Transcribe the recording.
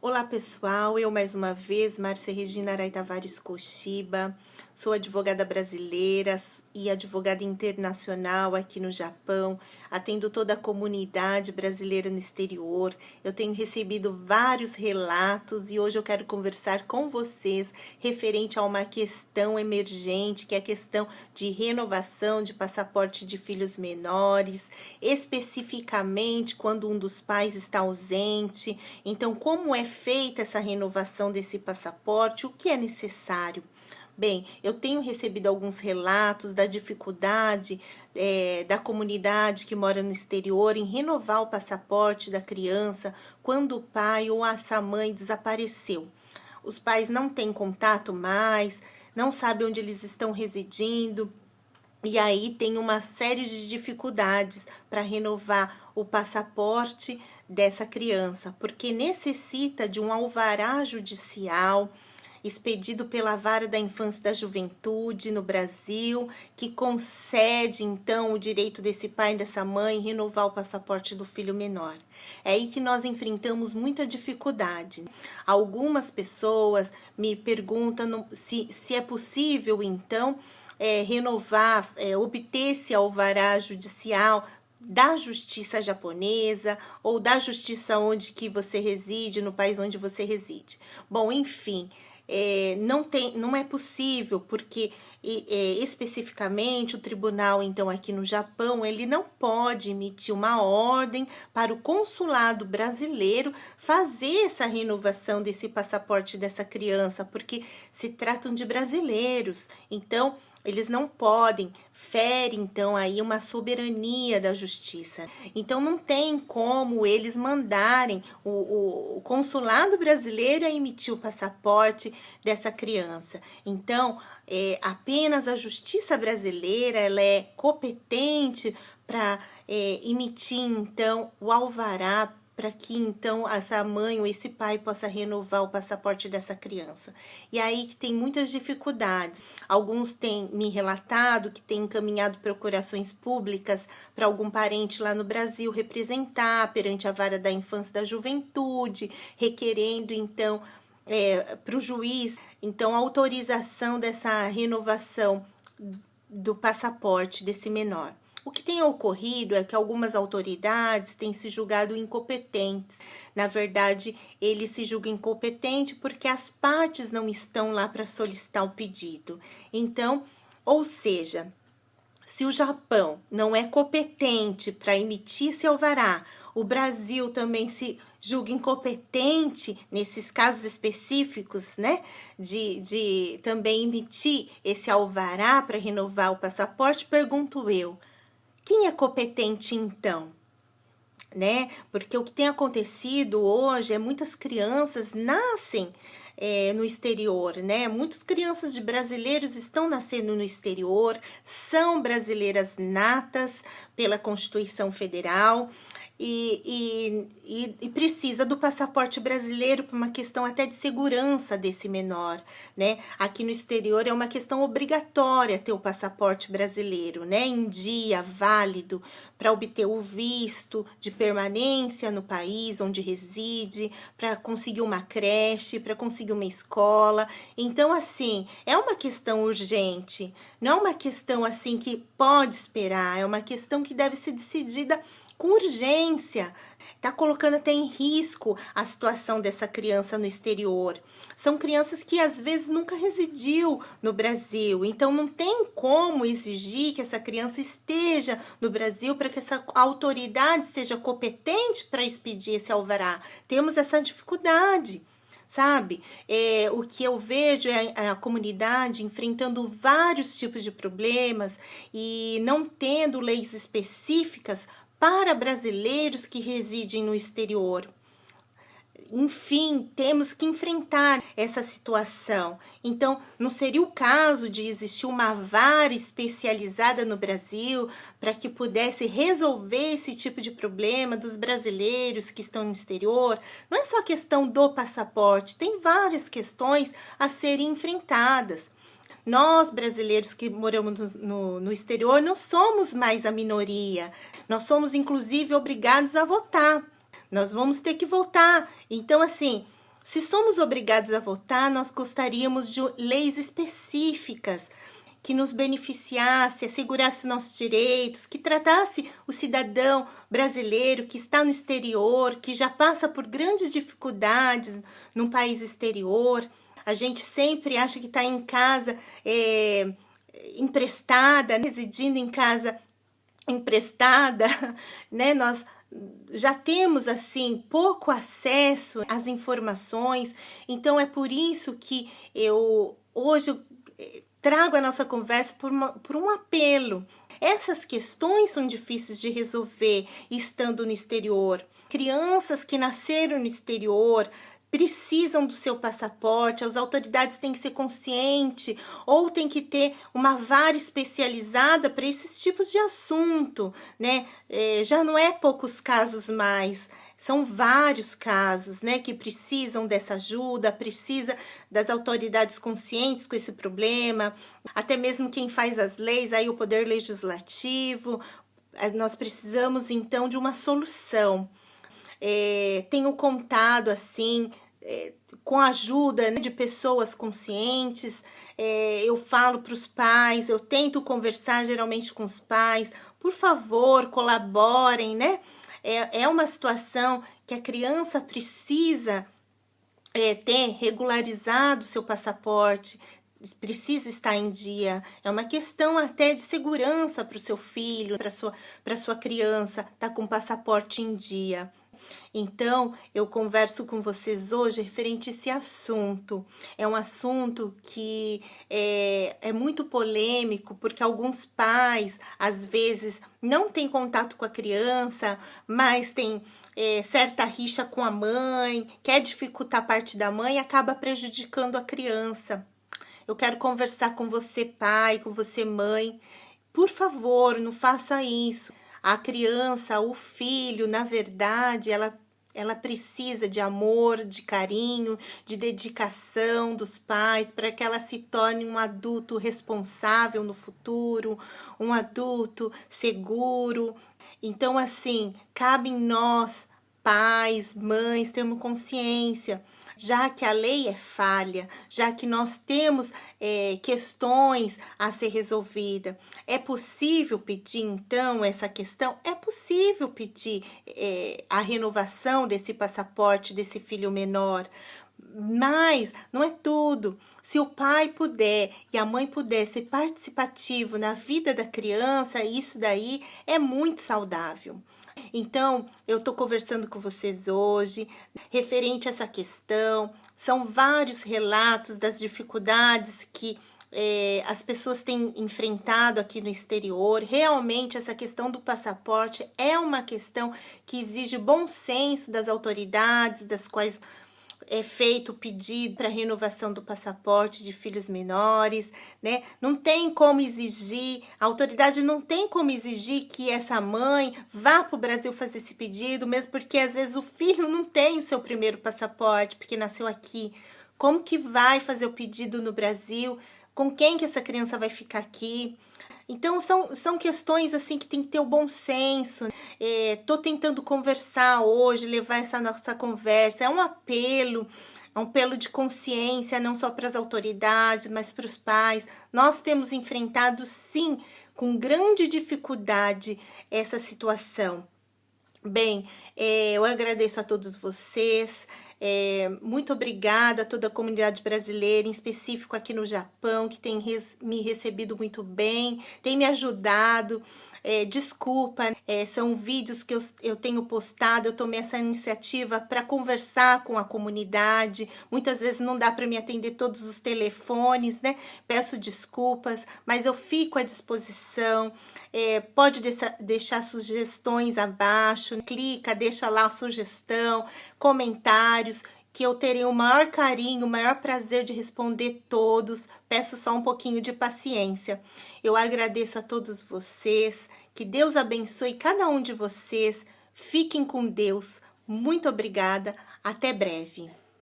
Olá pessoal, eu mais uma vez, Márcia Regina Arai Tavares Koshiba, sou advogada brasileira e advogada internacional aqui no Japão, atendo toda a comunidade brasileira no exterior. Eu tenho recebido vários relatos e hoje eu quero conversar com vocês referente a uma questão emergente, que é a questão de renovação de passaporte de filhos menores, especificamente quando um dos pais está ausente. Então, como é feita essa renovação desse passaporte? O que é necessário? Bem, eu tenho recebido alguns relatos da dificuldade da comunidade que mora no exterior em renovar o passaporte da criança quando o pai ou essa mãe desapareceu. Os pais não têm contato mais, não sabem onde eles estão residindo, e aí tem uma série de dificuldades para renovar o passaporte dessa criança, porque necessita de um alvará judicial expedido pela Vara da Infância e da Juventude no Brasil, que concede, então, o direito desse pai e dessa mãe renovar o passaporte do filho menor. É aí que nós enfrentamos muita dificuldade. Algumas pessoas me perguntam se é possível, então, renovar, obter esse alvará judicial da justiça japonesa ou da justiça onde que você reside, no país onde você reside. Bom, enfim, não é possível, porque especificamente o tribunal, então, aqui no Japão, ele não pode emitir uma ordem para o consulado brasileiro fazer essa renovação desse passaporte dessa criança, porque se tratam de brasileiros. Então, eles não podem, fere então aí uma soberania da justiça. Então não tem como eles mandarem o consulado brasileiro a emitir o passaporte dessa criança. Então, apenas a justiça brasileira ela é competente para emitir então o alvará para que então essa mãe ou esse pai possa renovar o passaporte dessa criança. E aí que tem muitas dificuldades. Alguns têm me relatado que têm encaminhado procurações públicas para algum parente lá no Brasil representar perante a Vara da Infância e da Juventude, requerendo então para o juiz então a autorização dessa renovação do passaporte desse menor. O que tem ocorrido é que algumas autoridades têm se julgado incompetentes. Na verdade, ele se julga incompetente porque as partes não estão lá para solicitar o pedido. Então, ou seja, se o Japão não é competente para emitir esse alvará, o Brasil também se julga incompetente nesses casos específicos, né, de também emitir esse alvará para renovar o passaporte, pergunto eu, quem é competente então? Né? Porque o que tem acontecido hoje é muitas crianças nascem no exterior, né? Muitas crianças de brasileiros estão nascendo no exterior, são brasileiras natas pela Constituição Federal e precisa do passaporte brasileiro por uma questão até de segurança desse menor, né? Aqui no exterior é uma questão obrigatória ter o passaporte brasileiro, né? Em dia, válido, para obter o visto de permanência no país onde reside, para conseguir uma creche, para conseguir uma escola. Então, assim, é uma questão urgente, não é uma questão assim que pode esperar, é uma questão que deve ser decidida com urgência. Está colocando até em risco a situação dessa criança no exterior. São crianças que às vezes nunca residiu no Brasil, então não tem como exigir que essa criança esteja no Brasil para que essa autoridade seja competente para expedir esse alvará. Temos essa dificuldade, sabe? O que eu vejo é a comunidade enfrentando vários tipos de problemas e não tendo leis específicas para brasileiros que residem no exterior. Enfim, temos que enfrentar essa situação. Então, não seria o caso de existir uma vara especializada no Brasil para que pudesse resolver esse tipo de problema dos brasileiros que estão no exterior? Não é só a questão do passaporte, tem várias questões a serem enfrentadas. Nós, brasileiros que moramos no exterior, não somos mais a minoria. Nós somos, inclusive, obrigados a votar. Nós vamos ter que votar. Então, assim, Se somos obrigados a votar, nós gostaríamos de leis específicas que nos beneficiasse, assegurasse nossos direitos, que tratasse o cidadão brasileiro que está no exterior, que já passa por grandes dificuldades num país exterior. A gente sempre acha que está em casa emprestada, residindo em casa emprestada, né? Nós já temos assim pouco acesso às informações, então é por isso que eu hoje trago a nossa conversa por um apelo. Essas questões são difíceis de resolver estando no exterior. Crianças que nasceram no exterior precisam do seu passaporte, as autoridades têm que ser conscientes ou tem que ter uma vara especializada para esses tipos de assunto, né? Já não é poucos casos mais, são vários casos, né, que precisam dessa ajuda, precisa das autoridades conscientes com esse problema, até mesmo quem faz as leis, aí o poder legislativo. Nós precisamos então de uma solução. Tenho contado assim com a ajuda, né, de pessoas conscientes. Eu falo para os pais, eu tento conversar geralmente com os pais, por favor, colaborem, né? É uma situação que a criança precisa ter regularizado seu passaporte, precisa estar em dia. É uma questão até de segurança para o seu filho, para sua criança, estar com o passaporte em dia. Então, eu converso com vocês hoje referente a esse assunto. É um assunto que é muito polêmico, porque alguns pais, às vezes, não têm contato com a criança, mas tem certa rixa com a mãe, quer dificultar a parte da mãe e acaba prejudicando a criança. Eu quero conversar com você, pai, com você, mãe. Por favor, não faça isso. A criança, o filho, na verdade, ela precisa de amor, de carinho, de dedicação dos pais para que ela se torne um adulto responsável no futuro, um adulto seguro. Então, assim, cabe em nós, pais, mães, termos consciência, já que a lei é falha, já que nós temos questões a ser resolvida. É possível pedir, então, essa questão? É possível pedir a renovação desse passaporte desse filho menor, mas não é tudo. Se o pai puder e a mãe puder ser participativo na vida da criança, isso daí é muito saudável. Então, eu estou conversando com vocês hoje referente a essa questão. São vários relatos das dificuldades que as pessoas têm enfrentado aqui no exterior. Realmente, essa questão do passaporte é uma questão que exige bom senso das autoridades, das quais é feito o pedido para renovação do passaporte de filhos menores, né? Não tem como exigir, a autoridade não tem como exigir que essa mãe vá para o Brasil fazer esse pedido, mesmo porque às vezes o filho não tem o seu primeiro passaporte, porque nasceu aqui. Como que vai fazer o pedido no Brasil? Com quem que essa criança vai ficar aqui? Então, são questões assim que tem que ter o bom senso. Tô tentando conversar hoje, levar essa nossa conversa. É um apelo de consciência, não só para as autoridades, mas para os pais. Nós temos enfrentado, sim, com grande dificuldade essa situação. Bem, eu agradeço a todos vocês. Muito obrigada a toda a comunidade brasileira, em específico aqui no Japão, que tem me recebido muito bem, tem me ajudado. Desculpa, são vídeos que eu tenho postado, eu tomei essa iniciativa para conversar com a comunidade. Muitas vezes não dá para me atender todos os telefones, né? Peço desculpas, mas eu fico à disposição. Pode deixar sugestões abaixo, clica, deixa lá a sugestão, comentários, que eu terei o maior carinho, o maior prazer de responder todos. Peço só um pouquinho de paciência. Eu agradeço a todos vocês, que Deus abençoe cada um de vocês. Fiquem com Deus. Muito obrigada. Até breve.